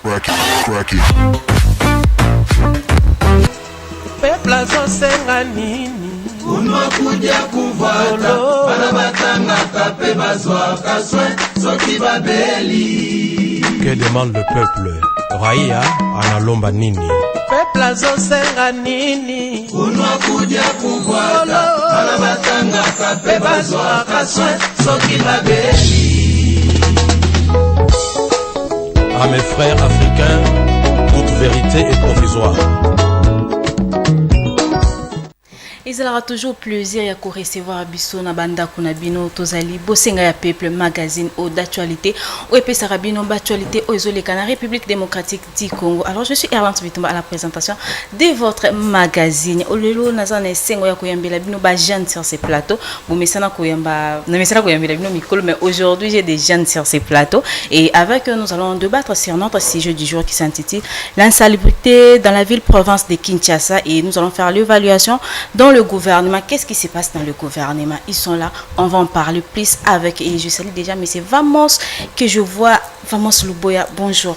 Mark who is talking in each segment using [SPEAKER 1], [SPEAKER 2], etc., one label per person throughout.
[SPEAKER 1] Crack it.
[SPEAKER 2] Peuple azosenga nini?
[SPEAKER 3] Unakuja kuvata bana batanga tape bazwa kaswe soki babeli.
[SPEAKER 4] Que demande le peuple? Raia analomba nini?
[SPEAKER 2] Peuple azosenga nini?
[SPEAKER 3] Unakuja kuvata bana batanga tape bazwa kaswe soki babeli.
[SPEAKER 4] À mes frères africains, toute vérité est provisoire.
[SPEAKER 5] Il aura toujours plaisir à recevoir biso na banda kuna bino tozali bosenga ya peuple magazine au d'actualité ou epesa rabino d'actualité aux la République démocratique du Congo. Alors je suis Erlante Bitumba à la présentation de votre magazine. Olelo nazana sengo ya koyambela bino ba jeunes sur ces plateaux. Bo mesana koyamba na mesana koyambela bino mikolo, mais aujourd'hui j'ai des jeunes sur ces plateaux et avec eux nous allons débattre sur notre sujet du jour qui s'intitule l'insalubrité dans la ville province de Kinshasa et nous allons faire l'évaluation dans le gouvernement. Qu'est-ce qui se passe dans le gouvernement? Ils sont là, on va en parler plus avec, et je salue déjà, mais c'est Vamos que je vois. Vamos Luboya, bonjour.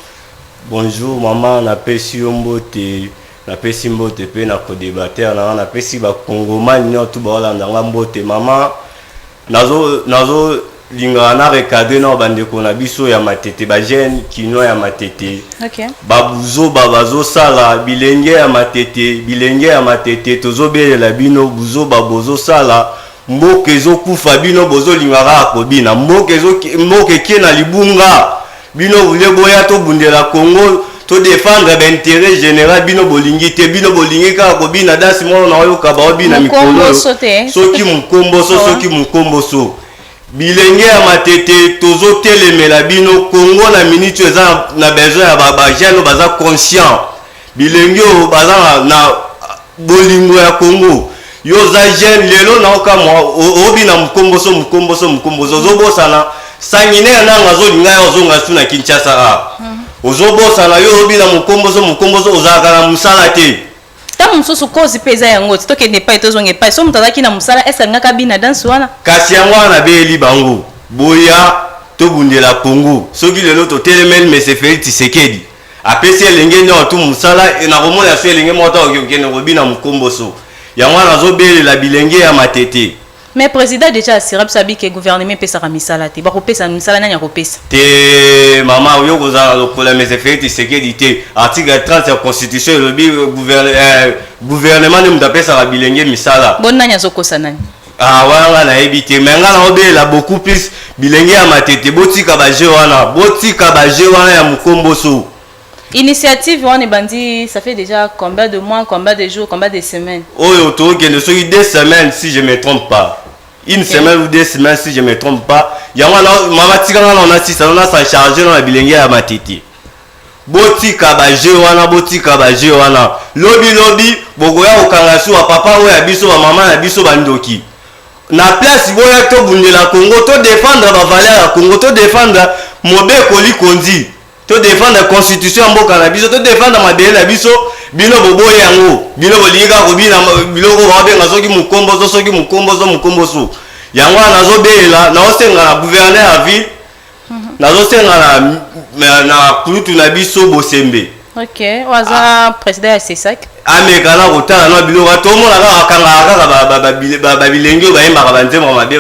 [SPEAKER 6] Bonjour maman, na pesi mbote, na pesi mbote pe na ko débattre na pesi ba Congomani nyoto ba wala ndanga mbote maman. Nazo linga na recadrer na bande ko na biso ya matete ba jeune kino ya matete.
[SPEAKER 5] OK.
[SPEAKER 6] Babuzo babazo sala bilenge ya matete tozo belela bino buzo babozo sala mboke zo kufa bino bozo lingara akobina mboke ke na libunga bino vule boya to bundela Congo to défendre l'intérêt général bino bolingi te bino bolingi ka akobina dasi mono na yoka ba obina mikolo soki mukombo so bilenge ya matete tozo telemela bino Congo na minute eza na besoin ya ba jeune baza conscient bilenge o baza na bolingo ya Congo yo za jeune lelo na okamwa obi na mukombo so zobosana sangine na ngazo linga yo zonga suna Kinshasa ozobosana yo obi na mukombo so ozaka na musala te
[SPEAKER 5] ta mususu kozi peza yango toke ne pa etozonge pa so mutazaki na musala esa ngaka bina danse wana
[SPEAKER 6] kasi yango na beli bango boya to bundela Congo soki lelo to telemel mais c'est fait Tshisekedi apesi elenge nyo to musala na komona so elenge mota okene kobina mukombo so yango na zo beli la bilenge ya matete.
[SPEAKER 5] Mais président déjà assuré sabi que gouvernement pesa misala te ba kopesa misala nanya kopesa
[SPEAKER 6] te mama oyo kozala lokola mais c'est fait Tshisekedi te article 30 ya constitution le gouvernement ne mutapesa la bilenge misala
[SPEAKER 5] bon nanya zokosa nani
[SPEAKER 6] wanga na ebite menga na obela beaucoup plus bilenge ya matete botika ba je wana ya mukombo so.
[SPEAKER 5] Initiative on est bandit, ça fait déjà combien de mois, combien de jours, combien de semaines?
[SPEAKER 6] Oh, autour de 2 semaines si je ne me trompe pas. Une semaine ou 2 semaines si je ne me trompe pas. Yama mama tika na on a si ça on a s'en charger dans la bilingue à matiti. Botika ba je wana. Lobi bogoya okangasu wa papa wa biso wa mama na biso bandoki. Na place boya to bundela Congo to défendre ba valeur ya Congo to défendre mobe koli konzi. To défendre la constitution mboka na biso to défendre mabele na biso bino boboye yango bino bolinga ko bina biloko babenga soki mukombo so yango nazo belela na osenga na gouverneur ya ville nazo senga na kulutu na biso bosembe.
[SPEAKER 5] OK, waza président ya CESAC
[SPEAKER 6] amekana kotala na biloko to mona kaka ba bilenge bayembaka banzema mabe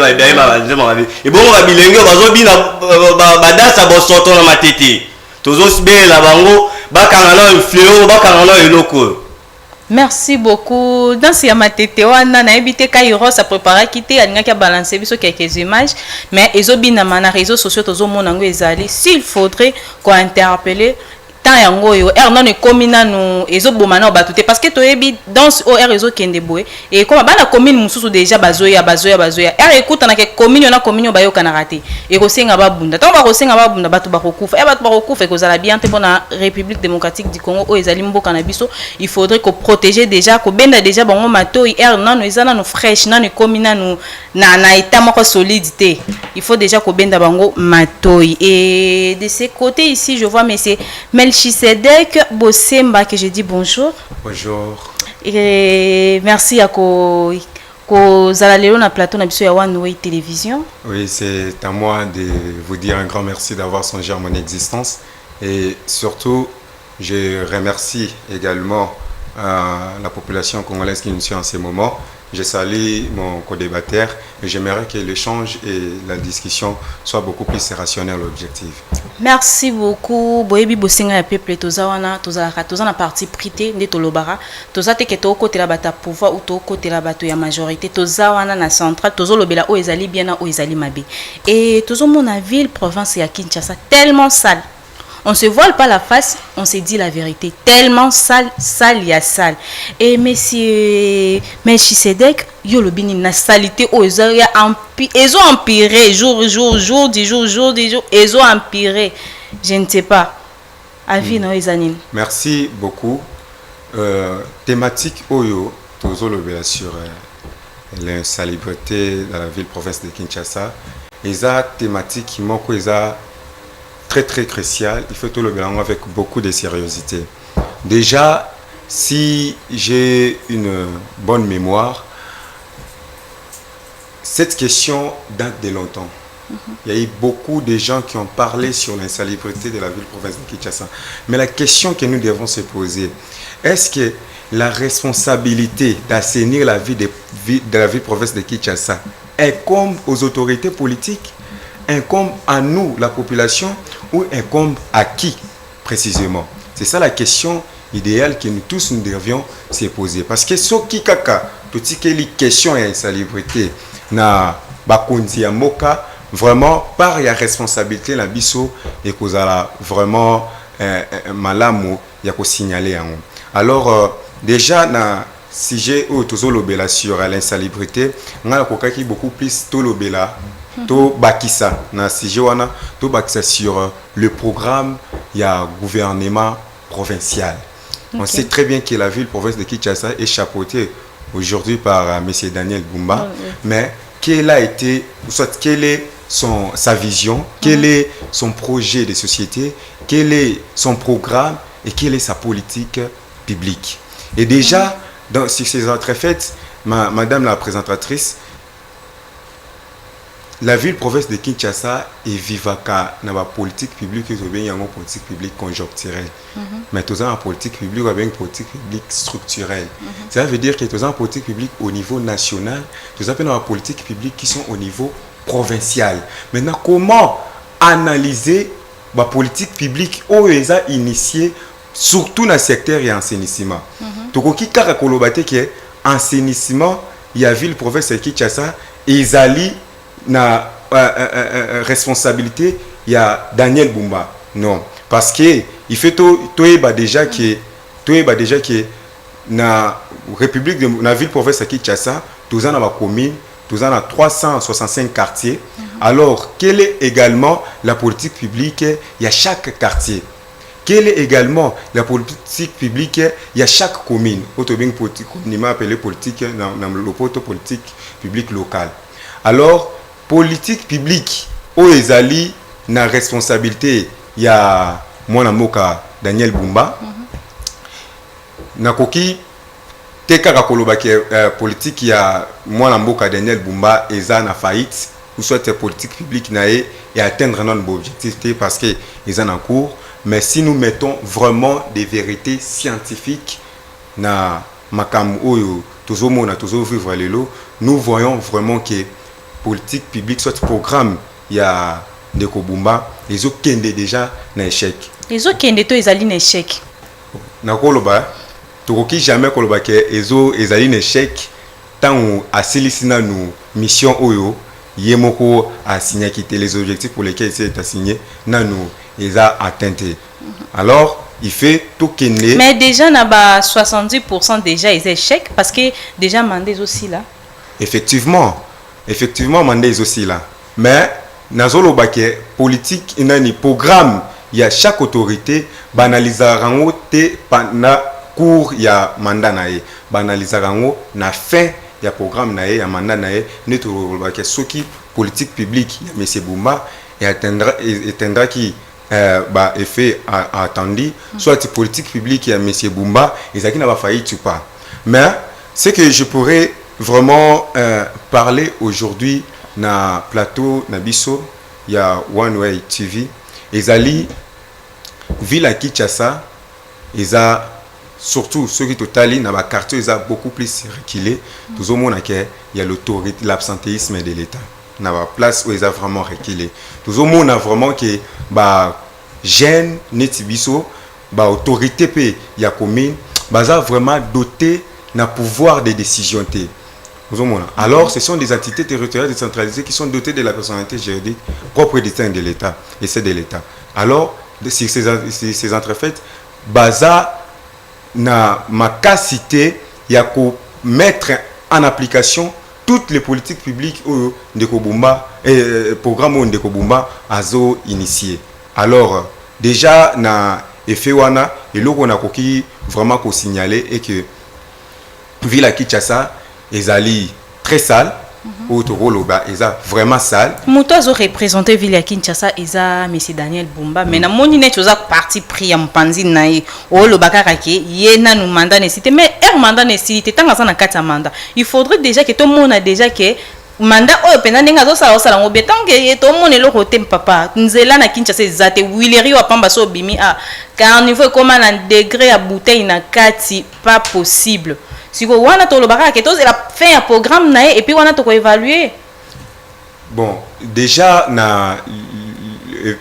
[SPEAKER 6] ebongo ba bilenge bazobina badasa bosoto na matete tozo bela bango bakanga na influo bakanga na eloko.
[SPEAKER 5] Merci beaucoup. Dans ce matete wana na ebité Kairos a préparé quitter alingaki balancer biso quelques images mais ezobina na réseaux sociaux tozo mona ngo ezali s'il faudrait qu'on interpeller tant yango yo non ekomi nanu ezoboma na batute parce que toyebi dans o réseau kende boye et comme bana commune mususu déjà bazoya écoute na ke commune na commune bayoka na raté et kosenga babunda tant ba kosenga babunda batu bakokufa batu bakokufa ekozala bien te bona République démocratique du Congo o ezali mboka na biso il faudrait ko protéger déjà ko benda déjà bango matoi non ezana no fraîche nanu ekomi nanu na état moko solidité il faut déjà ko benda bango matoi et de ce côté ici je vois monsieur Melchisedek Bosemba que je dis bonjour.
[SPEAKER 7] Bonjour.
[SPEAKER 5] Et merci à ko Zalalelo na plateau na biso ya One Way Télévision.
[SPEAKER 7] Oui, c'est à moi de vous dire un grand merci d'avoir songé à mon existence et surtout
[SPEAKER 1] Je remercie également la population congolaise qui nous suit en ce moment. Je salue mon co-débatteur et j'aimerais que l'échange et la discussion soient beaucoup plus rationnels et objectifs.
[SPEAKER 5] Merci beaucoup. Boyebi bosinga ya peuple tozawana toza na parti prité nde tolobara toza te ke to côté la bata pouvoir ou to côté la bato ya majorité tozawana na centrale tozolobela o ezali bien na o ezali mabe et tozomona ville province ya Kinshasa tellement sale. On se voile pas la face, on se dit la vérité. Tellement sale, sale, y a sale. Et monsieur Melchisedek, yo le bini na salité oh ils ont empiré jour du jour, ils ont empiré. Je ne sais pas. Avis non Isanin.
[SPEAKER 1] Merci beaucoup. Thématique Oyo, toujours le sur l'insalubrité dans la ville province de Kinshasa. Et ça thématique qui manque très très crucial, il faut tout le mélanger avec beaucoup de sérieuxité. Déjà, si j'ai une bonne mémoire, cette question date de longtemps. Il y a eu beaucoup de gens qui ont parlé sur l'insalubrité de la ville province de Kinshasa. Mais la question que nous devons se poser, est-ce que la responsabilité d'assainir la vie de la ville province de Kinshasa incombe aux autorités politiques, incombe à nous, la population, ou incombe à qui précisément? C'est ça la question idéale que nous tous nous devions se poser. Parce que ce qui kaka, tout ce qui est question et insalubrité, na bakonzi ya moka, vraiment par la responsabilité la biso et qu'on a vraiment malamu ya ko signaler en. Alors déjà na si j'ai autozolobela sur l'insalubrité, on a beaucoup plus tolobela to bakisa na sujet wana to bakisa sur le programme il y a gouvernement provincial. On sait très bien que la ville province de Kinshasa est chapeautée aujourd'hui par monsieur Daniel Bumba, mais quel a été, soit quelle est sa vision, quel est son projet de société, quel est son programme et quelle est sa politique publique. Et déjà sur ces autres faits, madame la présentatrice, la ville province de Kinshasa est vivaka dans la politique publique, il y a une politique publique conjoncturelle. Mais tout ça en politique publique, il y a une politique publique structurelle. Ça veut dire que tout ça en politique publique au niveau national, tout ça dans la politique publique qui sont au niveau provincial. Maintenant, comment analyser la politique publique où ils ont initié, surtout dans le secteur et l'assainissement? Donc, qui a colobate que l'assainissement, il y a ville province de Kinshasa, ils allaient na responsabilité il y a Daniel Bumba. Non, parce que il fait tout déjà que na République de la ville province de Kinshasa, tous en la commune, tous en a 365 quartiers. Alors, quelle est également la politique publique il y a chaque quartier? Quelle est également la politique publique il y a chaque commune? Autobing politique, on appelé politique dans le politique publique locale. Alors politique publique où ezali na responsabilité il y a mwana moka Daniel Bumba na koki teka ka koloba ke politique ya mwana moka Daniel Bumba eza na faillite ou soit politique publique na et atteindre notre objectif parce que ils en cours. Mais si nous mettons vraiment des vérités scientifiques na makam oyo tozomona tozovivre lelo, nous voyons vraiment que politique publique, soit programme, il y a des Kobumba, les autres qui ont déjà un échec.
[SPEAKER 5] Les autres qui ont déjà un échec.
[SPEAKER 1] Na koloba, tu jamais koloba que les autres ont un échec tant ou assilissina nous mission oyo, yemoko a signé quitter les objectifs pour lesquels il s'est assigné, na nous les a atteints. Alors il fait tout qu'il est.
[SPEAKER 5] Mais déjà na ba 70% déjà ils échecs parce que déjà mandé aussi là.
[SPEAKER 1] Effectivement, mandé aussi là. Mais, nazolo baké politique, il y a un programme, il y a chaque autorité, banalisarango te na cours il y a mandat nae, banalisarango na fin il y a programme nae, il y a mandat nae, netolo baké ce qui politique publique, il y a monsieur Bumba et atteindra qui effet attendu, soit politique publique il y a monsieur Bumba, et ça qui n'a pas failli tu pas. Mais ce que je pourrais vraiment parler aujourd'hui na plateau Nabiso, il y a One Way TV. Ezali ville à Kinshasa, ils ont surtout ceux qui totalent dans le quartier, ils ont beaucoup plus reculé. Tout le monde il y a l'autorité, l'absentéisme de l'État. Dans la place où ils ont vraiment reculé. Tout le monde a vraiment que jeune, netibiso, autorité pe il y a commune, vraiment doté d'un pouvoir de décision. Alors, ce sont des entités territoriales décentralisées qui sont dotées de la personnalité juridique propre et distincte de l'État et c'est de l'État. Alors, ces entrefaites, na ma capacité, il y a qu'à mettre en application toutes les politiques publiques de Kobumba et programmes de Kobumba a initié. Alors, déjà, na effet wana et là on a vraiment qu'on signaler et que ville à Kinshasa ezali très sale ou Toroloba eza vraiment sale.
[SPEAKER 5] Muto azo représenter ville à Kinshasa eza monsieur Daniel Bumba mais na moni net oza parti pris en panzi nae o lobaka kake yena nous mandat nécessité mais mandat nécessité tanga ça na kata mandat il faudrait déjà que tout le monde a déjà que mandat oyo pena ndenge azosala osala ngo betange to mone lo côté papa nzela na Kinshasa ezate wileri wa pamba so bimi car niveau comme un degré à bouteille na kati pas possible si ko wana to lo baka ke to la fait un programme na et puis wana to ko évaluer
[SPEAKER 1] bon déjà na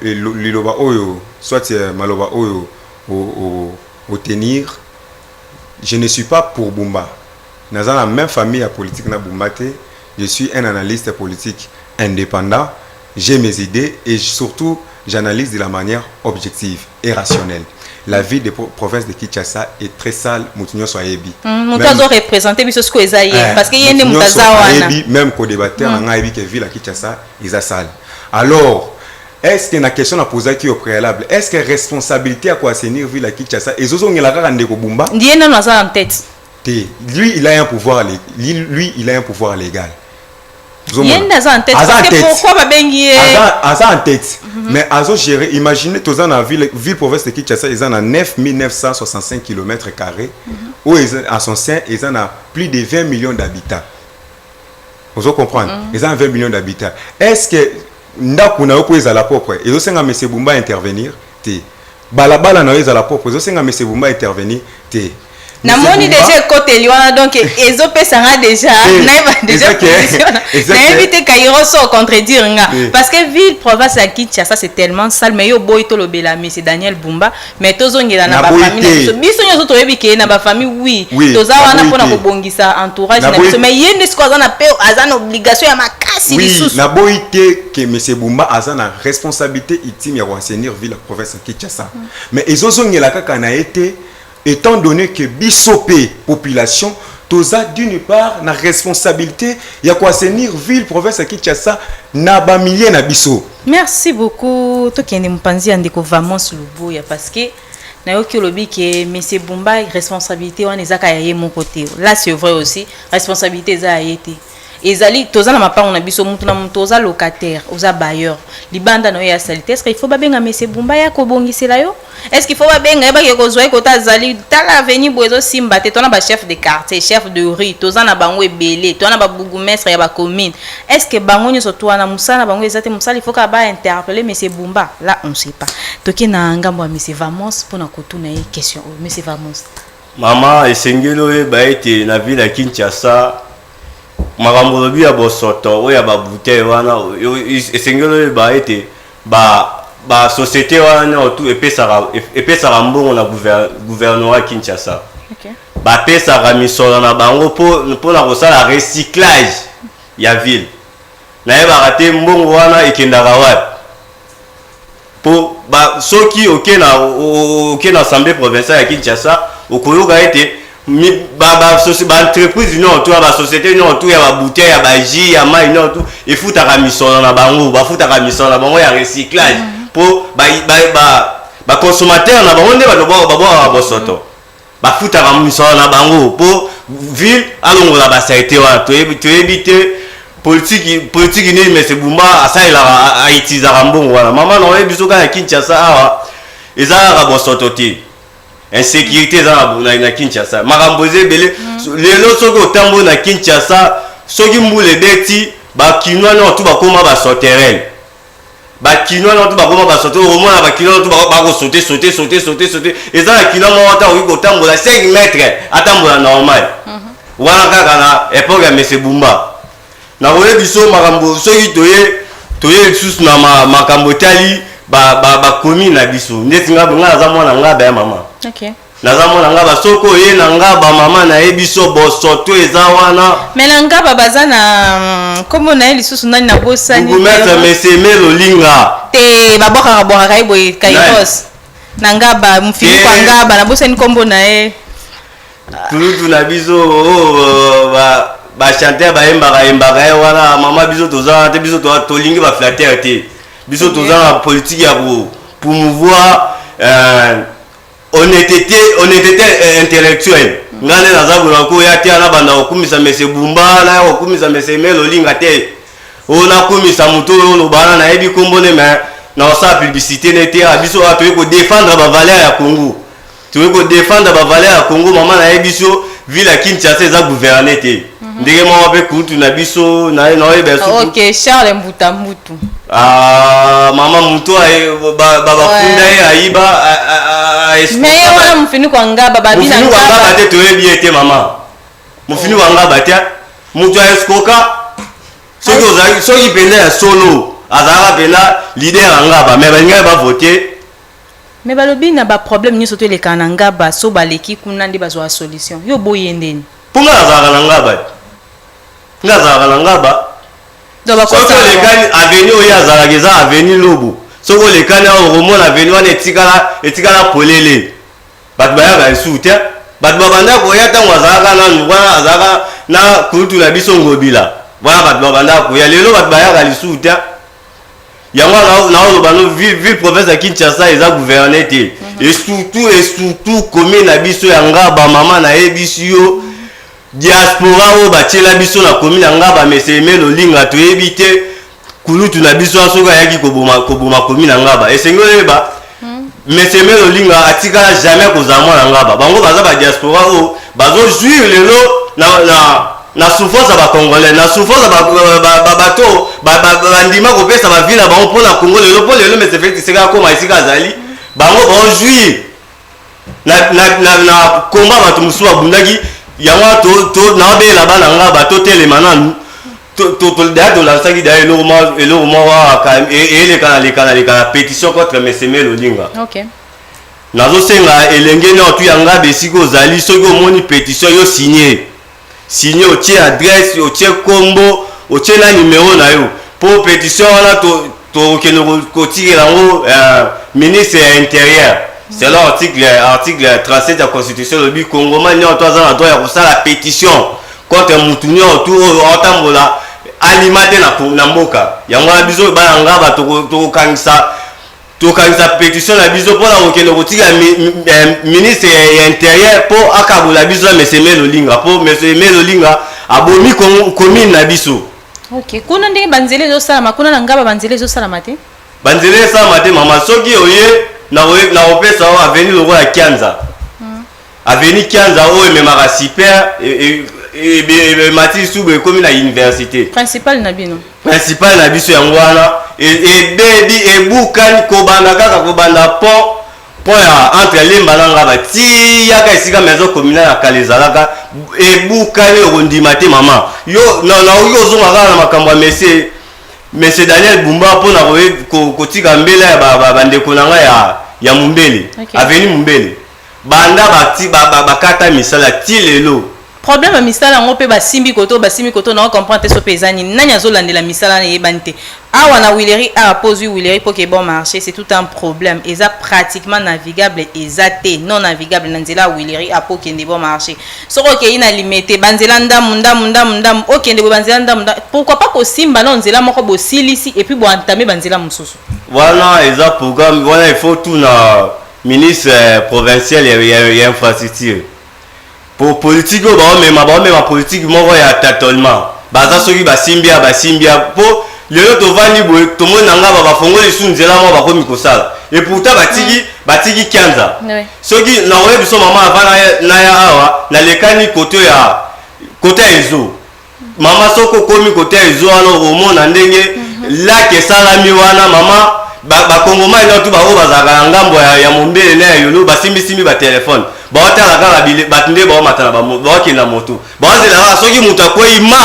[SPEAKER 1] liloba oyo soit maloba oyo au tenir je ne suis pas pour Bumba dans la même famille à politique na Bumba te. Je suis un analyste politique indépendant, j'ai mes idées et surtout j'analyse de la manière objective et rationnelle. La ville des provinces de Kinshasa est très sale, Moutinho Soayebi.
[SPEAKER 5] Moutinho représenter biso ce que ezaye parce que yende mutaza wana.
[SPEAKER 1] Même ko débatteur na ngai que ville à Kinshasa est sale. Alors, est-ce qu'il y a une question à poser qui est au préalable? Est-ce que responsabilité à quoi assainir ville à Kinshasa et zozo ngelaka kande ko Bumba?
[SPEAKER 5] Ndiye na naza en tête.
[SPEAKER 1] Lui il a un pouvoir il a un pouvoir légal.
[SPEAKER 5] Yenda en tête parce que pourquoi ba bengi
[SPEAKER 1] en tête mais azo gérer imaginez tous en ville province de Kinshasa ils en a 9965 km² où à son sein ils en a plus de 20 millions d'habitants. Vous comprenez ils ont 20 millions d'habitants. Est-ce que ndaku na ko ezala propre et osenga monsieur Bumba intervenir te balabala na ezala propre osenga monsieur Bumba intervenir te
[SPEAKER 5] na moni déjà côté liwana donc ezo pesanga déjà na déjà position na éviter Kairo so contredire nga parce que ville province à Kinshasa c'est tellement sale mais yo boy to lobela monsieur Daniel Bumba mais tozongela na ba famille biso nyoso to yebike na ba famille oui toza wana pona ko bongisa entourage na biso mais yende siko azana pe azana obligation ya makasi lisusu
[SPEAKER 1] na boyite que monsieur Bumba azana responsabilité ultime ya renseigner ville province à Kinshasa mais ezozongela kaka na été étant donné que bisopé population toza d'une part na responsabilité ya quoi assainir ville province à Kinshasa na ba milliers na biso.
[SPEAKER 5] Merci beaucoup to kende mpanzi andeko Vamos Luboya parce que na yo ki lobi que monsieur Bumba responsabilité wana ezaka ya ye mon côté là c'est vrai aussi responsabilité za yete ezali toza na mapango na biso mutu na mutu oza locataire oza bailleur libanda na yo ya salite est-ce qu'il faut babenga monsieur Bumba ya ko bongisela yo est-ce qu'il faut babenga ya ba ke ko zoe ko ta zali tala avenue bozo simba te tona ba chef de quartier chef de rue toza na bango ebele tona ba bourgmestre ya ba commune est-ce que bango nyoso to na musana bango ezate musala il faut ka ba interpeller monsieur Bumba là on sait pas toki na ngambo ya monsieur Vamos pona kotuna ye question monsieur Vamos
[SPEAKER 6] mama esengelo e ba ete na ville ya Kinshasa makambo lobi ya bosoto oya ba bouteille wana esengelo ba ete ba société wana otu epesaka mbongo na gouvernement Kinshasa
[SPEAKER 5] OK
[SPEAKER 6] ba pesaka misolo na bango po na kosala recyclage ya ville na yeba te mbongo wana ekendaka wapi po ba soki okena assemblée provinciale ya Kinshasa okoyoka ete ba entreprise non tout ba société non tout ya ba bouteille ya ba jus ya mai non tout efutaka misolo na bango ba futaka misolo na bango ya recyclage po ba consommateur na bango nde ba ba bosoto ba futaka misolo na bango po ville alongola ba saité wa to éviter politique ni mais c'est Bumba asaila a utiliser mbongo wana mama na oyebi soka ya Kinshasa awa ezala bosoto te insécurité na Kinshasa makamboze belé lelo soko tambo na Kinshasa soki mbule beti ba kinwa na tout ba koma ba souterrain bakino na to bakoma basote omona bakino to bako sauter et ça la kino mo ata ko tambola 5 mètres atambola normal wana kaka na époque ya Monsieur Bumba na wole biso makambo soki toye sus na makambo tali ba komi na biso ndeti ngaba ngaza mwana ngaba ya mama
[SPEAKER 5] OK
[SPEAKER 6] naza mwana ngaba soko ye na ngaba mama na ye biso bosoto eza wana
[SPEAKER 5] mais na ngaba bazana comme na lisusu nani na bosani
[SPEAKER 6] Maître Monsieur Melolinga
[SPEAKER 5] te baboka kai boy Kairos na ngaba mfini kwa ngaba na bosani kombo na ye
[SPEAKER 6] tulutu na biso ba chanter ba embaka wana mama biso toza te biso tolingi ba flatter te biso toza na politique ya pour promouvoir honnêteté intellectuelle ngane nazabula ko ya te ana banda okumisa Monsieur Bumba na okumisa Monsieur Melolinga te ona kumisa muto lo bana na ebi kombone mais na sa publicité n'était biso a to ko défendre ba valeur ya Congo tu ko défendre ba valeur ya Congo mama na ebiso ville Kinshasa za gouverner te ndenge mo pe kutu na biso na ebeso
[SPEAKER 5] OK Charles Mbuta Mbutu
[SPEAKER 6] mama muto ba funda aiba
[SPEAKER 5] mais wana mfini kwa ngaba babina
[SPEAKER 6] ngaba mufini ngaba te to ebi ete mama mufini ngaba te muto eskoka soki penda ya solo azara penda leader ngaba mais ba ba voter
[SPEAKER 5] mais balobi na ba problème nyonso to le kana ngaba so baleki kuna ndi bazwa solution yo boyendeni
[SPEAKER 6] punga azara na ngaba soko lekani avenue oyo azalaka eza avenue lobo soko lekani omona avenue wana etikala polele bato bayaka esu te bato babanda koya ntango azalaka nanu wana azalaka na kulutu na biso ngobila wana bato babanda koya lelo bato bayaka lisusu te yango naoloba no ville province ya Kinshasa eza gouverner te et surtout commune na biso ya ngaba mama na yebisi yo diaspora o batiela biso na commune ya ngaba Monsieur Melolinga toyebi te kulutu na biso asoka yaki koboma commune ya ngaba esengo leba Monsieur Melolinga atikala jamais kozala mwana ngaba bango baza ba diaspora o bazo jouir lelo na souffrance ba congolais na souffrance ba bato bandima kopesa ba ville bango pona Congo lelo mais c'est fait que c'est comme ici kazali bango ba jouir na combat bato musu abundaki yango to na bela bana ngaba to telema nanu to lansaki da eloko wa elekana pétition contre Monsieur Melolinga
[SPEAKER 5] OK
[SPEAKER 6] nazosenga elenge na otu yanga besiko ozali soki omoni pétition yo signé otie adresse otie kombo otie na numéro na yo po pétition wana tokende kotikela yango ministre ya intérieur selon article 37 de la constitution le Congo mani on doit ya kosala pétition contre mutu nyonso otambola alimate na mboka yango na biso bana ngaba tokangisa pétition na biso mpona kokende kotika ministre ya intérieur mpo akabola biso na Monsieur Melolinga mpo Monsieur Melolinga abomi commune na biso
[SPEAKER 5] OK kuna ndenge banzele ezosalama kuna na ngaba banzele ezosalama te
[SPEAKER 6] banzele esalama te mama soki oye na opesa o avenue loko ya Kianza avenue Kianza o ememaka super mati sube ekomi na université
[SPEAKER 5] principal na biso
[SPEAKER 6] yango wana ebebi ebukani kobanda kaka kobanda po ya entre lemba na ngaba tiyaka esika maison communale ya kala ezalaka ebukani okondima te mama yo naoki ozonga kaka na makambo ya Monsieur Daniel Bumba mpona kotika mbele ya bandeko na ngai ya Mumbele avenue Mumbele banda bakata misala ti lelo
[SPEAKER 5] problème ya misala yango mpe basimbi koto na comprendre te so mpe eza nini nani azolandela misala na yebani te awa na Willery awa pozwi Willery mpo ke bon marché c'est tout un problème eza pratiquement navigable eza te non navigable na nzela ya Willery apo okende bon marché soki okei na limete banzela ndamu okende boye banzela ndamu pourquoi pas kosimba na nzela moko bosilisi et puis boantame banzela mosusu
[SPEAKER 6] wana eza programme wana il faut tout na ministre provincial ya infrastructure pour politique baomema politique moko ya tâtonnement baza soki basimbia po lelo tovandi boye tomoni na ngaba bafongoli su nzela moko bakomi kosala et pourtant batiki Kianza soki na oyebi biso mama avana na ya awa na lekani kote ya ezo mama soko komi kote ya ezo wana omona ndenge là que ça la miwana maman ba kongoma ina tu ba o bazaka ngambo ya mombele na yolo ba simbi ba téléphone ba otala kala bile batinde ba matana ba ki na moto ba zela soki mutu akoima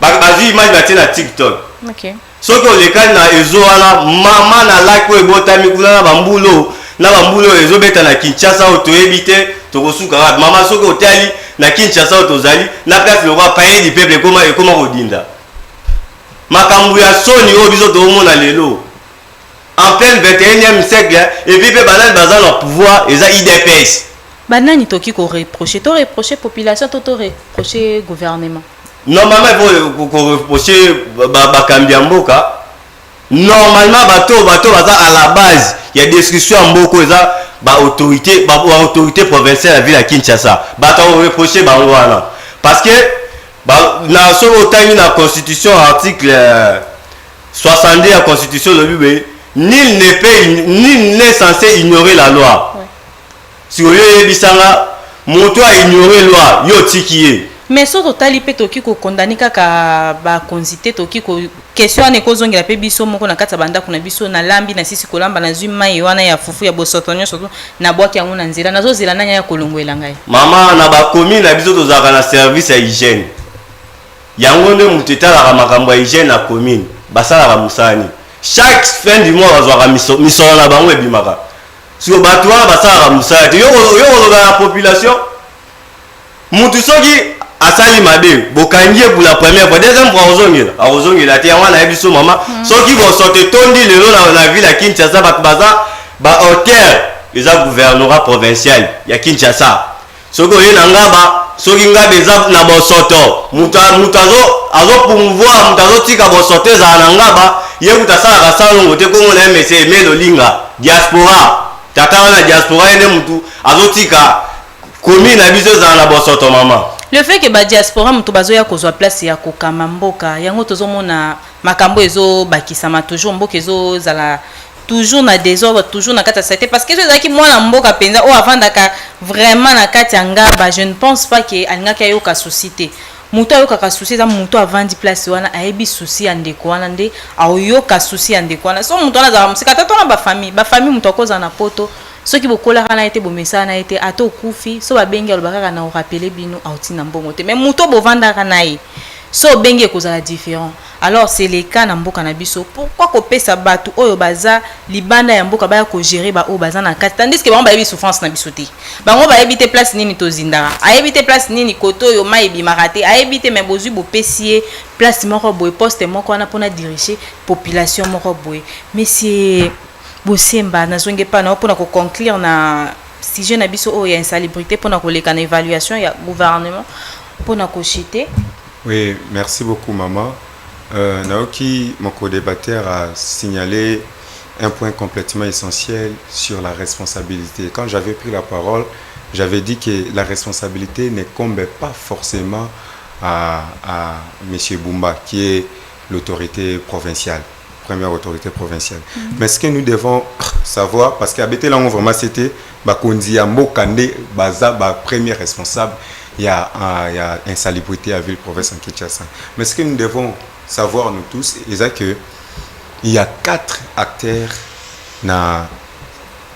[SPEAKER 6] ba zui image batina TikTok.
[SPEAKER 5] OK.
[SPEAKER 6] Soki oleka na ezo wana mama na like ko ebotami kuna na bambulo ezo beta na Kinshasa otoyebite tokosuka mama soki otali na Kinshasa otozali na place le roi paye du peuple koma kodinda makambu ya soni o biso to mona lelo en plein 21e siècle et puis banal bazal au pouvoir eza IDPS
[SPEAKER 5] banani toki ko reprocher population to reprocher gouvernement.
[SPEAKER 6] Normalement il faut reprocher bakambi mboka. Normalement bato baza à la base il y a discussion mboko eza autorité provinciale à la ville à Kinshasa bato reprocher bango wana parce que na so otani na constitution article 62 la constitution le bibe nul n'est censé ignorer la loi. Si vous voulez bisanga moto a ignorer loi yo tikiye.
[SPEAKER 5] Mais so totali pe toki ko condamner kaka ba konzité toki ko question ne ko zongi la pe biso moko na kata banda kuna biso na lambi na sisi kolamba na zuma wana ya fufu ya bosotonyo soto na bwaki yango na nzira nazo zela nanya ya kolongwela ngai. Mama
[SPEAKER 6] na ba commune na biso tozaka na service ya hygiène. Yango nde mutetala ka makambo ya hygiène na commune basala ka musani. Chaque fin du mois bazwaka misolo na bango ebimaka. Siko bato wana basala ka musani. Yo la population mutu soki asali mabe bokangie pour la première fois deuxième fois ozongela te wana na biso mama soki bo sorte tondi lelo na ville ya Kinshasa baza ba hôtel eza gouvernorat provincial ya Kinshasa soki oyena ngaba soki ngabe eza na bosoto mutu azo promouvoir mutu azotika bosoto ezala na ngaba ye mutu asalaka salongo te kongo na mese emelo linga diaspora tata wana diaspora ene mutu azotika commune na biso ezala na bosoto mama.
[SPEAKER 5] Le fait que ba diaspora mutu bazoya kozwa place ya kokama mboka yango tozomona makambo ezo bakisama toujours mboka ezo zala toujours na désordre toujours na kata société parce que ezaki mwana mboka penza o avandaka vraiment na kati ngaba je ne pense pas que alingaka yoka société mutu ayoka souci za mutu avandi place wana ayebi souci ya ndeko wana nde ayoka souci ya ndeko wana so mutu wana za musika tata na ba famille mutu akoza na poto soki bokola kana été bomesa na été ato kufi so ba bengi alobaka na rappeler bino autina mbongo te mais muto bovanda kana yi so bengi kozala différent alors c'est les cas na mboka na biso pourquoi ko pesa batu oyo baza libanda ya mboka baya ko gérer ba o baza na kati tandis que bango ba yebi souffrance na biso te bango ba yebi te place nini to zindara ayebi te place nini koto yo mayebi marate ayebi te mais bozu bo pesie place moko boy poste moko na pona diriger population moko boy mais c'est bosemba na zonge pa na pona ko conclure na sujet na biso o ya insalubrité pona ko leka na évaluation ya gouvernement pona ko chiter.
[SPEAKER 1] Oui, merci beaucoup maman. Naoki, mon co-débatteur, a signalé un point complètement essentiel sur la responsabilité. Quand j'avais pris la parole, j'avais dit que la responsabilité n'incombe pas forcément à M. Bumba, qui est l'autorité provinciale, première autorité provinciale. Mais ce que nous devons savoir, parce qu'à Bété Lango, vraiment, c'était Bakondi Ambo Kande, Baza, premier responsable. Il y a insalubrité à ville province en Kinshasa. Mais ce que nous devons savoir, nous tous, c'est qu'il y a 4 acteurs na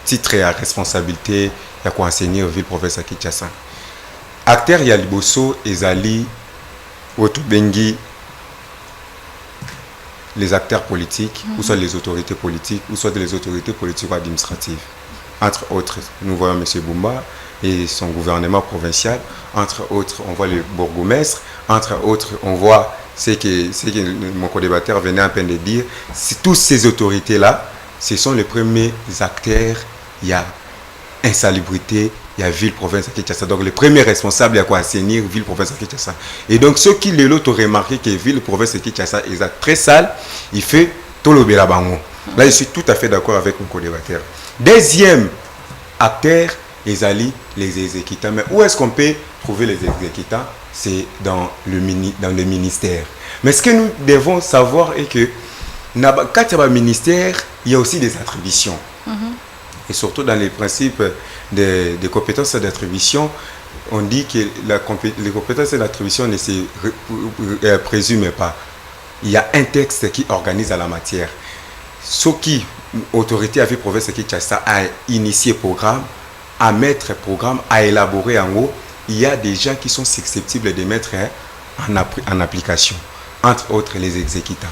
[SPEAKER 1] titre à responsabilité à quoi enseigner aux villes province à Kinshasa. Acteurs, il y a Liboso, Ezali, Otubengi, les acteurs politiques, ou soit les autorités politiques, ou soit les autorités politiques ou administratives. Entre autres, nous voyons M. Bumba et son gouvernement provincial. Entre autres, on voit le bourgmestre. Entre autres, on voit ce que mon co-débatteur venait à peine de dire. Tous ces autorités-là, ce sont les premiers acteurs. Il y a insalubrité, il y a ville-province à Kinshasa. Donc, les premiers responsables, il y a quoi assainir ville-province à Kinshasa. Et donc, ceux qui l'ont remarqué que ville-province à Kinshasa est très sale, il fait tout le bélabango. Là, je suis tout à fait d'accord avec mon co-débatteur. Deuxième acteur, les exécutants. Mais où est-ce qu'on peut trouver les exécutants? C'est dans le ministère. Mais ce que nous devons savoir est que quand il y a un ministère, il y a aussi des attributions. Et surtout dans les principes des compétences d'attribution, on dit que les compétences d'attribution ne se présument pas. il y a un texte qui organise à la matière. Ce qui, autorité avec province qui Kinshasa a initié programme, à mettre programme, à élaborer en haut, il y a des gens qui sont susceptibles de mettre en application, entre autres les exécutants.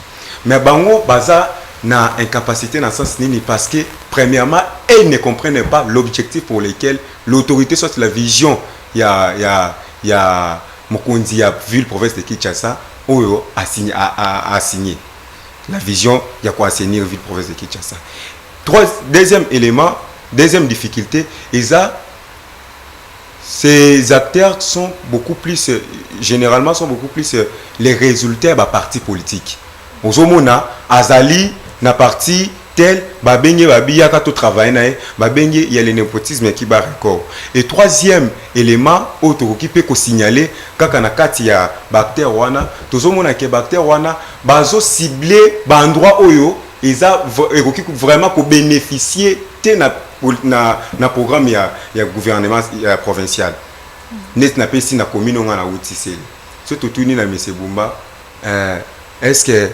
[SPEAKER 1] Mais bango baza na incapacité dans le sens nini parce que premièrement, ils ne comprennent pas l'objectif pour lequel l'autorité soit la vision. Il y a Mokondi a vu le province de Kinshasa où a signé la vision. Il y a quoi assainir ville province de Kinshasa. Deuxième élément, deuxième difficulté, ces acteurs sont beaucoup plus, généralement sont beaucoup plus les résultats des partis politiques. Ozomona, Azali, na parti tel, babenge babia kato travailler na, babenge il y a le népotisme qui bat record. Et troisième élément, autre qui peut signaler, quand on a kati ya bactère wana, tozomona ke bactère wana, bazo ciblé ba endroit oyo, ils ont vraiment pour bénéficier na programme ya gouvernement provincial. Net na pesi na commune on a outiseli. Surtout tout ni na Monsieur Bumba, est-ce que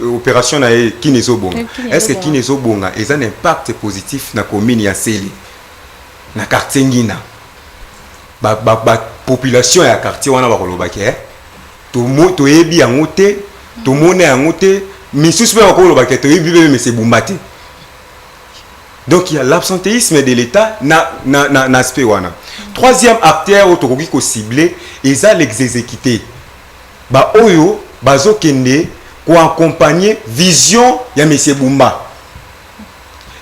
[SPEAKER 1] opération na qui nezo bonga? Est-ce que qui nezo bonga ils ont un impact positif na commune ya Seli, na quartier ngina? Ba population ya quartier wana ba kolobaki to yebi yango te, to mona yango te, misusu ba kolobaki to yebi be Monsieur Bumba te. Donc il y a l'absentéisme de l'État na aspect wana. Troisième acteur autoroki ko ciblé, ils ont l'exécuté. Ba oyo bazo kende ko accompagner vision ya Monsieur Bumba.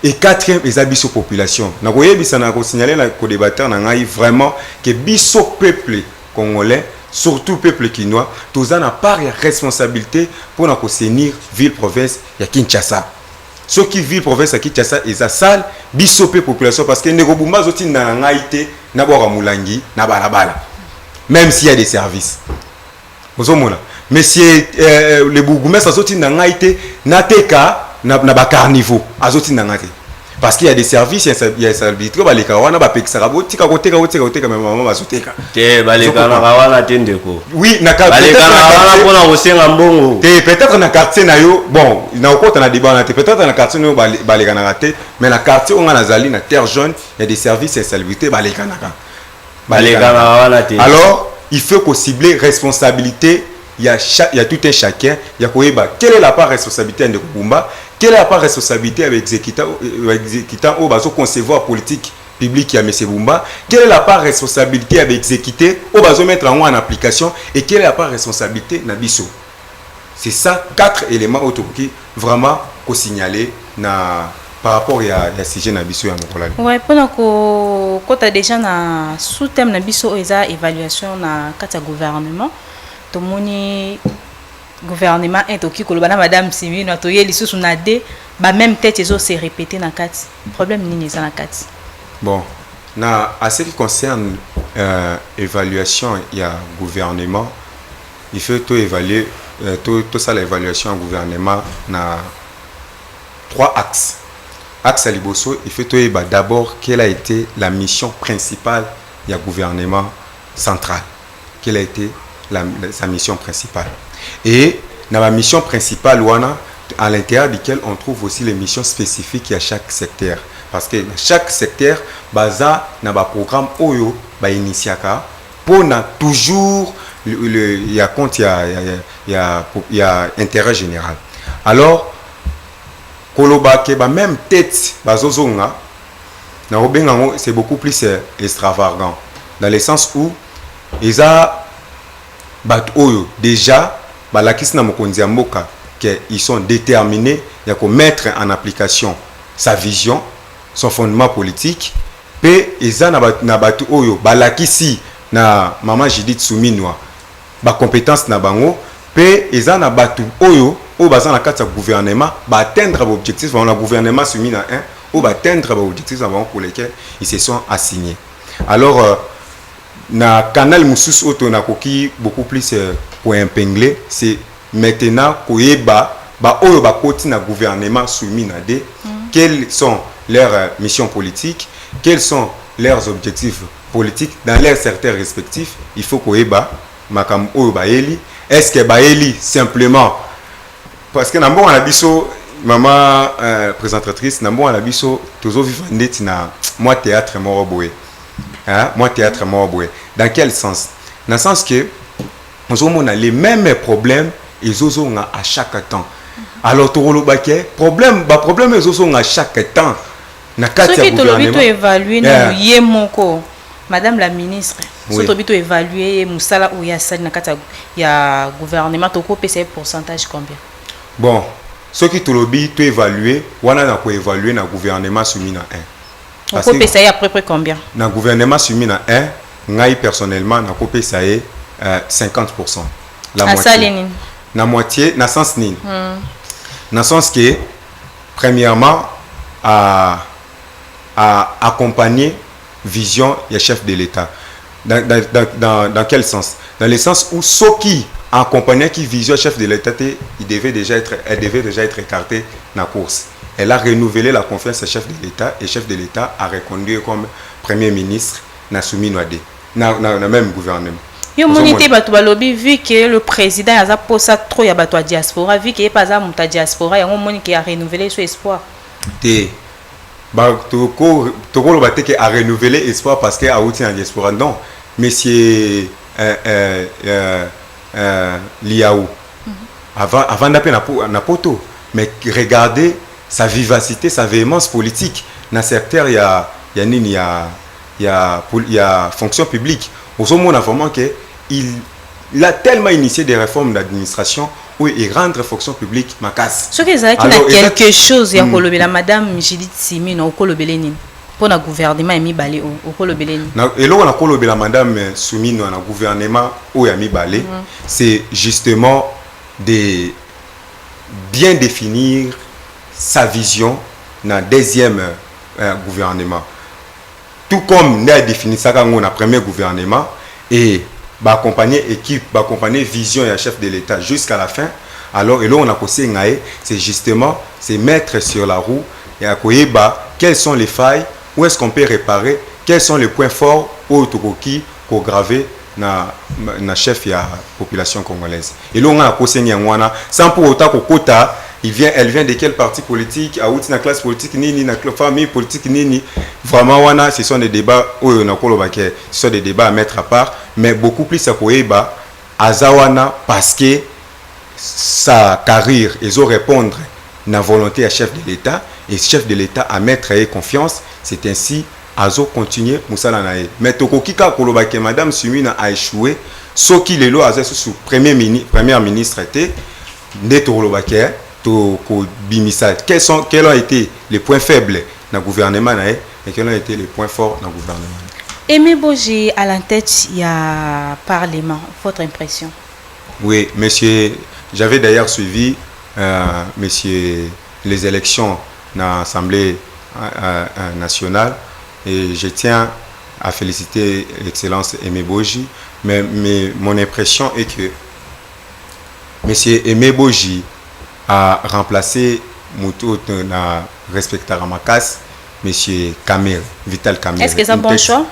[SPEAKER 1] Et quatrième, ils ont biso population. Na koye bisa na ko signaler na ko débatteur na ngai vraiment que biso peuple congolais, surtout peuple kinois, tous en a part responsabilité pour na ko senir ville province ya Kinshasa. Ceux qui vivent province à Kinshasa, ils ont salle, bisopé population parce que Negobumba zoti na ngaite na bora mulangi na balabala. Même s'il y a des services. Monsieur le bourgmestre zoti na ngaite na teka na ba carnivore azoti na ngate. Parce qu'il y a des services, il y a des services, les kawana ba pekisaka botika koteka mais maman bazoteka.
[SPEAKER 6] Te baleka na kawana tendeko.
[SPEAKER 1] Oui, na
[SPEAKER 6] baleka na kawana pona kosenga mbongo.
[SPEAKER 1] Te peut-être na quartier na yo, bon, na okota na débat na te peut-être na quartier no baleka na raté, mais na quartier on a na zali na terre jaune, il y a des services et salubrité baleka na ka.
[SPEAKER 6] Baleka na kawana te.
[SPEAKER 1] Alors, il faut qu'on cible responsabilité. Il y a tout un chacun. Il y a quelle est la part responsabilité de Bumba, quelle est la part responsabilité avec exécutant au baso concevoir politique publique à M. Bumba, quelle est la part responsabilité avec exécuter au baso mettre en application et quelle est la part responsabilité Nabiso. C'est ça 4 éléments autour qui vraiment qu'on signaler par rapport à sujet Nabiso à Mokolali.
[SPEAKER 5] Ouais, pendant que quand tu as déjà na sous-thème Nabiso eza évaluation na kata gouvernement. Tout le gouvernement est ok que madame Simi na toye lisusu na de ba même tête ezo se répéter na kati problème nini za na kati.
[SPEAKER 1] Bon, na à ce qui concerne évaluation il y a gouvernement, il faut tout évaluer tout ça l'évaluation en gouvernement na 3 axes. Axe à Liboso, il faut tout d'abord quelle a été la mission principale du gouvernement central. Quelle a été sa mission principale. Et dans la mission principale, à l'intérieur duquel on trouve aussi les missions spécifiques à chaque secteur. Parce que chaque secteur, baza na ba programme oyo ba initiaka pour na toujours il y a compte il y a intérêt général. Alors koloba ke ba même tête bazozonga na obengango c'est beaucoup plus extravagant dans le sens où ils a déjà balakis na mokonzi ya mboka qu'ils sont déterminés à mettre en application sa vision, son fondement politique. Pe eza na batu oyo balakisi na maman Judith Souminwa ba compétence na bango. Pe eza na batu oyo baza na kati ya gouvernement ba atteindre l'objectif dans le gouvernement soumis na 1 ou ba atteindre l'objectif pour lesquels ils se sont assignés. Alors na canal Moussous auto na koki beaucoup plus pour impingler, c'est maintenant koyeba ba oyo ba koti na gouvernement soumis na de quelles sont leurs missions politiques, quels sont leurs objectifs politiques dans leurs secteurs respectifs. Il faut koyeba makam oyo ba eli, est-ce que ba eli simplement parce que nambo on a biso maman présentatrice nambo on a biso toujours vivre ndeti na moi théâtre moko boye hein moi théâtre moko boye dans quel sens dans le sens que on a les mêmes problèmes ils ont à chaque temps alors tout problème ils ont à chaque temps na kati ya gouvernement
[SPEAKER 5] évaluer na yemoko madame la ministre
[SPEAKER 1] oui.
[SPEAKER 5] Surtout bito évaluer musala ou ya sali na kati ya gouvernement to ko pesa pourcentage combien
[SPEAKER 1] bon ce qui tout lobby to évaluer wana na ko évaluer na gouvernement soumis na 1
[SPEAKER 5] parce que pesa à peu près combien na
[SPEAKER 1] gouvernement soumis na 1 ngai personnellement na ko pesa 50% la moitié na moitié na sens nini na sens que premièrement à accompagner vision et chef de l'État. Dans quel sens? Dans le sens où ceux qui accompagnaient qui vision chef de l'État, elle devait déjà être écartée dans la course. Elle a renouvelé la confiance au chef de l'État et chef de l'État a reconduit comme premier ministre na soumis dans le même gouvernement.
[SPEAKER 5] Yo monité bato balobi vu que le président a posé trop ya bato diaspora vu que pas za muta diaspora yango monique a renouvelé son espoir.
[SPEAKER 1] Toko Lobateke a renouvelé espoir parce qu'il a outil en diaspora. Non, monsieur Liaou, avant d'appeler Napoto, mais regardez sa vivacité, sa véhémence politique. Dans le secteur, il y a fonction publique. Au moment où on a vraiment qu'il a tellement initié des réformes d'administration. Oui, et rendre fonction publique ma casse.
[SPEAKER 5] Ce que ça quelque chose ya kolobela madame Judith Simi na kolobela nini pour na gouvernement mi balé au kolobela nini.
[SPEAKER 1] Na elo na kolobela madame Sumi na gouvernement o ya mi balé, c'est justement de bien définir sa vision na deuxième gouvernement. Tout comme n'a défini ça quand on a premier gouvernement et accompagner équipe, accompagner vision et chef de l'État jusqu'à la fin. Alors, et là, on a posé c'est justement c'est mettre sur la roue et à quelles sont les failles, où est-ce qu'on peut réparer, quels sont les points forts au Tokoki pour graver na chef de la population congolaise. Et là, on a posé sans pour autant qu'au elle vient de quel parti politique, à outil na classe politique ni na famille politique ni vraiment wana ce sont des débats où on a ce sont des débats à mettre à part mais beaucoup plus à koeba azawana parce que sa carrière ils ont répondre na volonté à chef de l'État et chef de l'État à mettre confiance c'est ainsi azo continuer musala nae mais tokokika kolobake madame Sumina a échoué ce qui les lois sous première ministre était neto kolobake quels ont été les points faibles dans le gouvernement et quels ont été les points forts dans le gouvernement.
[SPEAKER 5] Aimé Boji à la tête il y a parlement, votre impression?
[SPEAKER 1] Oui, monsieur, j'avais d'ailleurs suivi monsieur les élections dans l'Assemblée nationale et je tiens à féliciter l'excellence Aimé Boji, mais mon impression est que monsieur Aimé Boji a remplacé Moutou na respecter Ramakas, monsieur Kamel, Vital Kamel.
[SPEAKER 5] Est-ce que c'est un bon choix?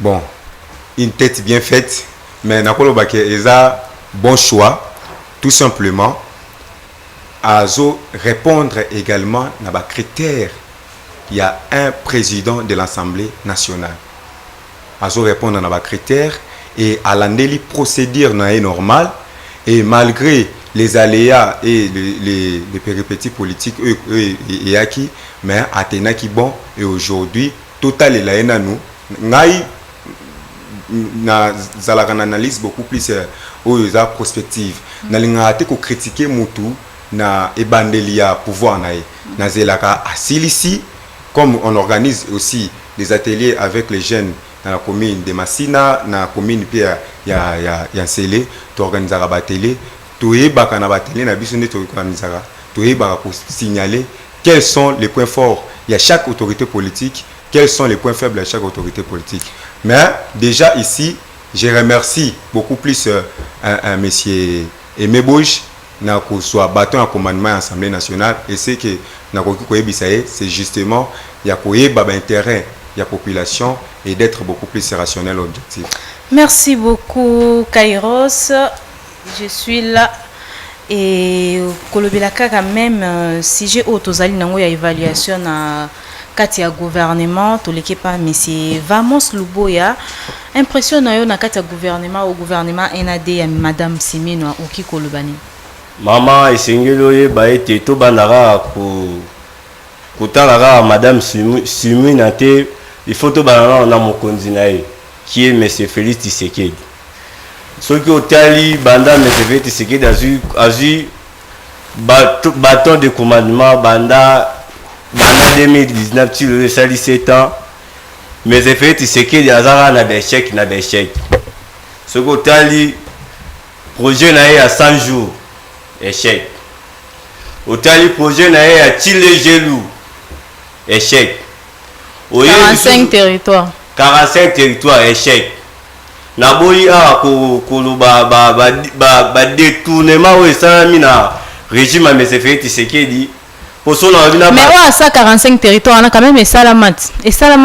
[SPEAKER 1] Bon, une tête bien faite, mais Nakolo Baké est un bon choix, tout simplement, à répondre également à des critères. Il y a un président de l'Assemblée nationale. À répondre à des critères et à l'année procédure normale et malgré les aléas et les péripéties politiques et acquis mais Athéna qui bon et aujourd'hui total et la nous ngai na zalaka analyse beaucoup plus za prospective na lingate ko critiquer mutu na ebandelia pouvoir na zelaka asilisi comme on organise aussi des ateliers avec les jeunes dans la commune de Massina na commune Pierre ya Nsele to organiser ba atelier pour signaler quels sont les points forts il y a chaque autorité politique, quels sont les points faibles à chaque autorité politique. Mais déjà ici, je remercie beaucoup plus monsieur Aimé Boji na ko soit bâton en commandement à l'Assemblée nationale et c'est que na ko c'est justement il y a intérêt il y a population et d'être beaucoup plus rationnel objectif.
[SPEAKER 5] Merci beaucoup Kairos. Je suis là. et kolobela kaka même sujet autozali nango ya évaluation na kati ya gouvernement toleke pa monsieur Vamos Luboya impression na yo na kati ya gouvernement au gouvernement NAD ya madame Simino oki kolobani
[SPEAKER 6] mama esengeli oyeba ete tobandaka kotala madame Simino te il faut tobandaka na mokonzi na ye qui est monsieur Félix Tshisekedi soki otali banda monsieur Félix Tshisekedi azwi bâton de commandement banda 2019 ti le sali 7 ans mais Félix Tshisekedi azaka na d'échec soki otali projet na ye à 100 jours échec otali projet na ye à Chile Gelou échec
[SPEAKER 5] 45 territoires
[SPEAKER 6] échec naboyi koloba détournement oyo esalami na régime ya monsieur Félix Tshisekedi
[SPEAKER 5] mais ouais ça 45 territoires on a quand même et salamat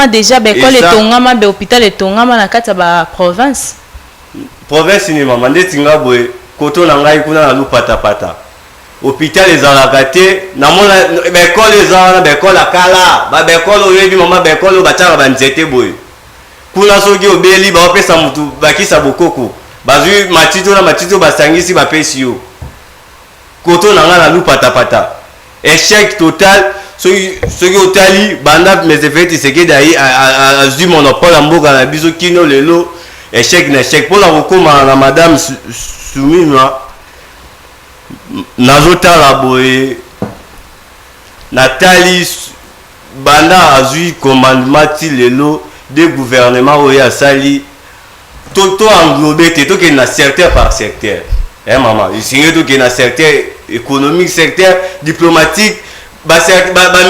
[SPEAKER 5] déjà école et tongama be hôpital et tongama na kati ba province
[SPEAKER 6] ni mama ndeti ngabwe koto na ngai kuna na lupata hôpital ezalaka te namona école ezala na école akala ba école oyebi mama ba école bataka ba nzete boye kuna soki obeli ba opesa mutu bakisa bokoko bazwi matito basangisi bapesi yo koto na ngai na lupata échec total soki otali banda monsieur Félix Tshisekedi azwi monopole ya mboka na biso kino lelo échec mpona kokóma na madame Simino nazotala boye natali banda azwi commandement ti lelo de gouvernement oyo asali to englobe te tokende na secteur par secteur maman isinge tokende na secteur économique secteur diplomatique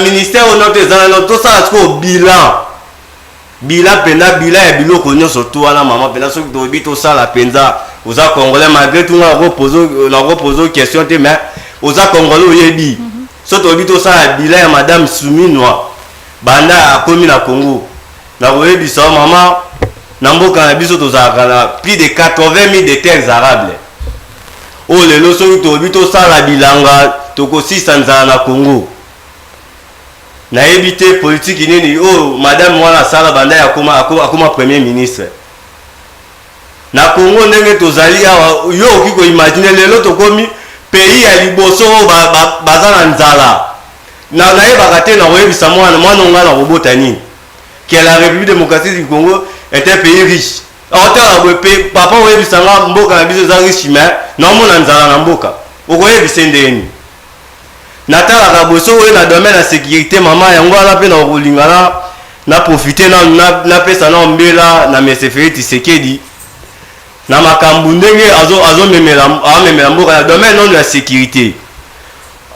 [SPEAKER 6] ministère oyo tozala tosala sikoyo bilan ya biloko nyonso to wana mama mpenza soki toyebi tosala mpenza oza congolais malgré tout na repose question te mais oza congolais oyebi so toyebi tosala bilan ya madame Simino banda akomi na Congo na koyebisa mama na mboka na biso tozalaka na plus de 80 000 de terres arables oyo lelo soki toyebi tosala bilanga tokosisa nzala na Congo nayebi te politique nini oyo madame wana asala banda ya akoma premier ministre na Congo ndenge tozali awa yo oki koimagine lelo tokomi pays ya liboso oyo baza na nzala nayebaka te na koyebisa mwana onga na kobota nini que la République démocratique du Congo est un pays riche otala boye papa oyebisanga mboka na biso eza riche mais naomona nzala na mboka okoyebisa ndeni natalaka boso oyo na domaine ya sécurité mama yango wana mpe na kolingana na profite napesa na mbela na monsieur Félix Tshisekedi na makambo ndenge azomemela mboka na domaine nono ya sécurité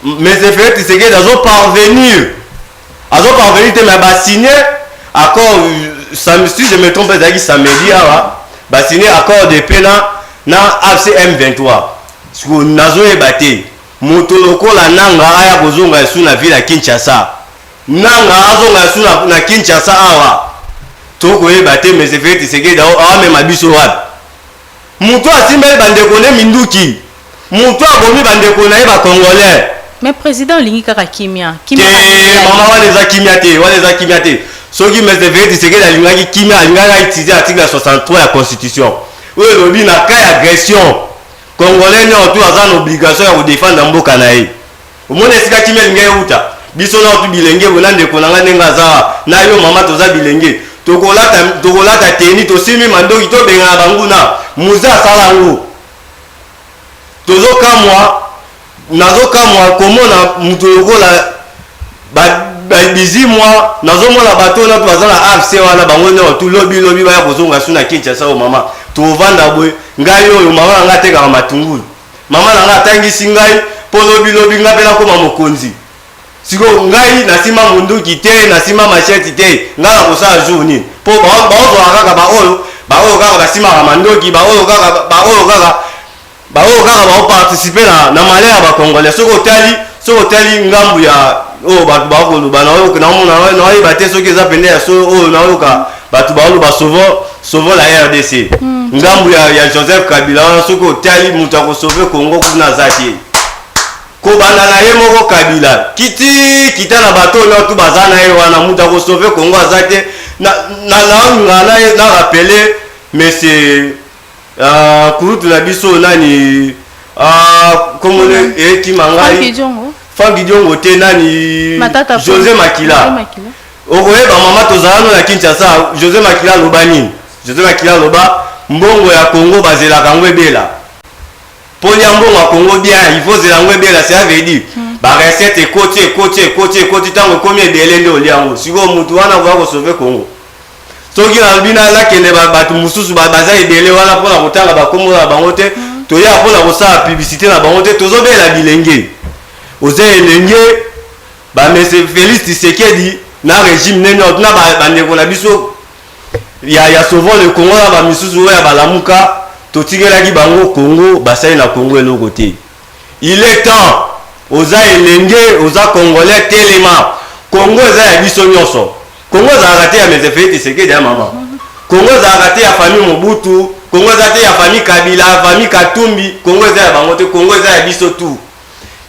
[SPEAKER 6] monsieur Félix Tshisekedi azoparvenir te mais basigné accord si je me trompe ezalaki samedi awa basigné accord de paix na AFC M23 siko nazoyeba te moto lokola nanga aya kozonga esu na ville ya Kinshasa nanga azonga esu na Kinshasa awa tokoyeba te monsieur Félix Tshisekedi awamema biso wapi moto asimbeli bandeko ne minduki moto abomi bandeko na ye bacongolais
[SPEAKER 5] mais président olingi kaka kimia
[SPEAKER 6] mama wana eza kimia te soki monsieur Félix Tshisekedi alingaki kimia alingaki utiliser article 63 ya constitution oyo elobi na cas ya agression congolais nyonso aza na obligation ya kodefendre mboka na ye omona esika kimia elingi euta biso na tu bilenge bona ndeko na nga ndenge aza na yo mama toza bilenge tokolata teni tosimi mandoki tobengana banguna muze asala yango nazokamwa komona moto lokola bizimwa nazomona bato na baza na AFC wana bango nyonso tu lobi baya kozonga su na Kinshasa o mama tovanda boye ngai oyo mama na nga atekaka matungulu mama na nga atangisi ngai mpo lobi nga mpe nakoma mokonzi siko ngai nasima munduki te nasima macheti te ngai nakosala jour nini mpo baozwaka kaka baoyo kaka basimaka mandoki baoyo kaka baoparticipe na malere ya bacongolais soki otali ngambu ya oyo bato bakoloba naoyeba te soki eza pende ya oyo nayoka bato baoloba sauvons la RDC ngambu ya Joseph Kabila wana soki otali moto akosauve Congo kuna aza te kobanda na ye moko Kabila kiti kita na bato na tu bazana ye wana muta ko sauver Congo azate na rappeler mais c'est kurutu na biso nani comme le qui mangai Fangi Diongo te nani José Makila okoyeba mama tozalano na Kinshasa José Makila lobani José Makila loba mbongo ya Congo bazelaka ngwebela poli ya mbongo ya Congo bien il faut zela ngwebela ça veut dire ba recette côté tango komi ebele nde oliango siko mutu wana ko sauver Congo soki na bina la kende batu mususu baza ebele wana pona kotanga bakombo na bango te toya pona kosala publicité na bango te tozobela bilenge oze elenge ba monsieur Félix Tshisekedi na régime nene na bandeko na biso ya sauvons le Congo na ba misusu ya balamuka totikelaki bango Congo basali na Congo eloko te. Il est temps oza elenge oza congolais telema Congo eza ya biso nyonso Congo za raté ya monsieur Félix Tshisekedi ya mama Congo za raté ya famille Mobutu Congo za raté ya famille Kabila famille Katumbi Congo eza ya bango te Congo eza ya biso tout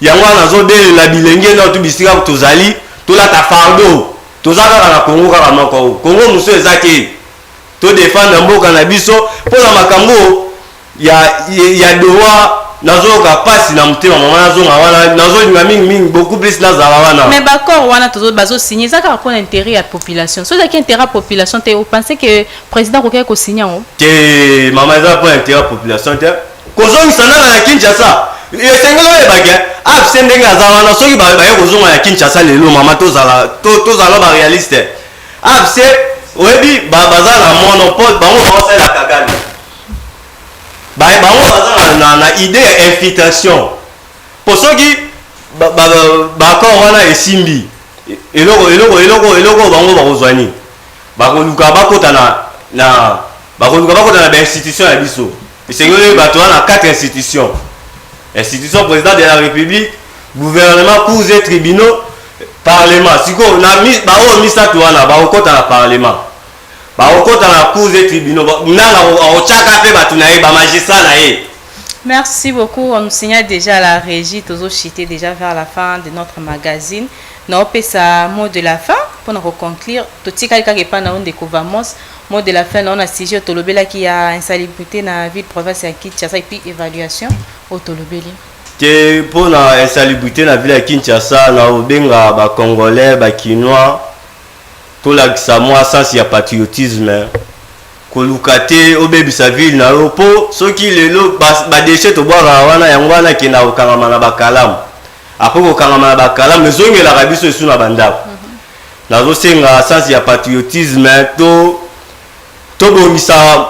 [SPEAKER 6] yango nazobelela bilenge na tubisika tozali tolata fardo tozaka na Congo kaka moko Congo muso ezaki to défendre mboka na biso pona makambo ya doa nazoka pasi na mutema mama nazonga wana nazolinga mingi beaucoup plus nazala wana
[SPEAKER 5] mais d'accord wana bazo signer ça pour intérêt ya population so zaki intérêt population te vous pensez que président kokaya ko signer on
[SPEAKER 6] te mama za pour intérêt population te kozongisa na Kinshasa esengelo ebake absendenge azala soki baye kozonga ya Kinshasa lelo mama tozala ba réaliste abse oyebi bazala monopole bango basala kagani bango bazala na idée ya infiltration pour soki bakor wana esimbi eloko bango bakozwani bakoluka bakota na ba institution ya biso esengelo bato wana 4 institutions institution président de la République gouvernement cours et tribunaux parlement siko na bao misatu wana baokota na parlement baokota na cours et tribunaux nanga ochaka pe batu na ye ba magistrat na ye.
[SPEAKER 5] Merci beaucoup. On nous signale déjà à la régie toujours chité déjà vers la fin de notre magazine. Non, ça mot de la fin pour nous conclure. Tout ce qui est pas dans de Vamos mot de la fin on a sujet Tolobela qui a insalubrité dans la ville province à Kinshasa et puis évaluation au Tolobeli.
[SPEAKER 6] Que pour la insalubrité dans la ville à Kinshasa na obenga ba congolais ba kinois tout la moi sens ya patriotisme kolukate obebisa ville na lopo soki lelo ba déchet to boira wana yango wana kina okangama na bakalamu après okangama na bakalamu ezongela rabiso esu na bandako nazo senga sens ya patriotisme to bomisa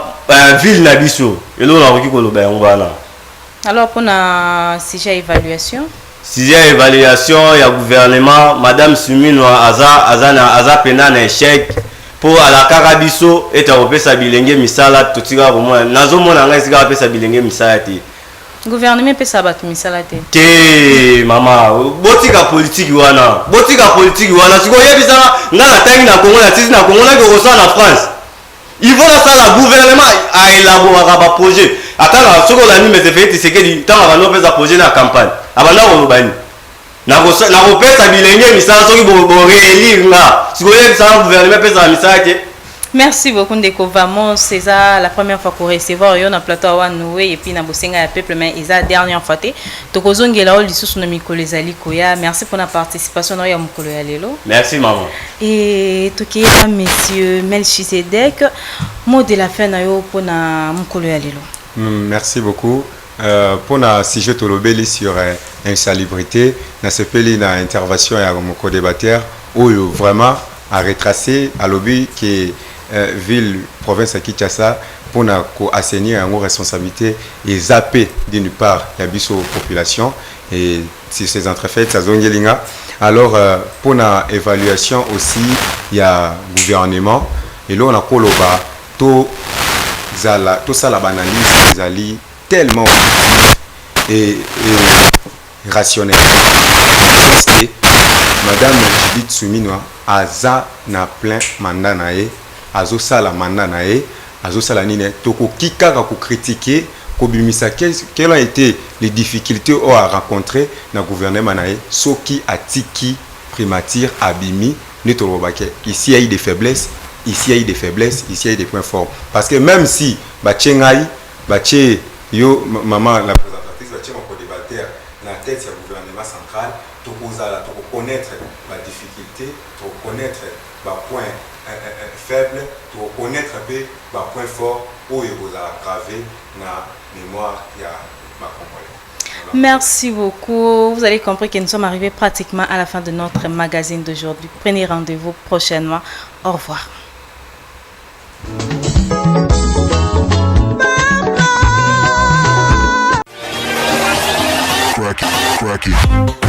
[SPEAKER 6] ville na biso elo na koki koloba yango wana.
[SPEAKER 5] Alors pour la sujet évaluation
[SPEAKER 6] il y a gouvernement madame Sumino aza pena na échec pour la Carabiso et à bilenge misala totika vraiment nazomona nga esika pesa bilenge misala te
[SPEAKER 5] gouvernement pesa batu misala
[SPEAKER 6] te mama botika politique wana siko yebisa nga na tangi na Congo na tisi na Congo na ko na France il faut ça la gouvernement a élaboré un projet attends soko la nuit mais fait c'est que tant avant pesa projet na campagne abana ko bani na ko pesa bilenge misala soki bo réélire nga siko yebisa gouvernement pesa misala te.
[SPEAKER 5] Merci beaucoup Ndeko Vamos. C'est ça la première fois qu'on recevoir on a plateau à Noué et puis na bosenga ya peuple mais c'est la dernière fois te tokozongela oli sous na mikolo ezali koya. Merci pour la participation na ya mukolo ya lelo.
[SPEAKER 6] Merci maman.
[SPEAKER 5] Et tokiya monsieur Melchisedek mot de la fin na yo pour na mukolo ya lelo.
[SPEAKER 1] Merci beaucoup. Pour na sujet tolobeli sur insalubrité na sepeli na intervention ya moko débatteur où vraiment à retracer à lobby qui ville province à Kinshasa pour assainir une responsabilité et zapper d'une part la biso population et si ces entrefaites ça zone yelinga alors pour la évaluation aussi il y a gouvernement et là on a koloba tout ça la banalise zali tellement et rationnel et madame Judith Souminoa aza na plein mandat nae azo sala mandat nae azo sala nine toko kikaka ko critiquer kobimisa quelles ont été les difficultés à rencontrer dans le gouvernement nae soki atiki primature abimi netolobake ici il y a eu des faiblesses, ici il y a eu des faiblesses, ici il y a eu des points forts parce que même si bachengai bache yo maman la présentatrice bache mon débatteur la tête du gouvernement central to connaître la difficulté, to connaître ba point faible, to connaître un peu ba point fort où il vous a gravé na mémoire ya ma Congolais.
[SPEAKER 5] Merci beaucoup. Vous avez compris que nous sommes arrivés pratiquement à la fin de notre magazine d'aujourd'hui. Prenez rendez-vous prochainement. Au revoir.
[SPEAKER 7] Cracky.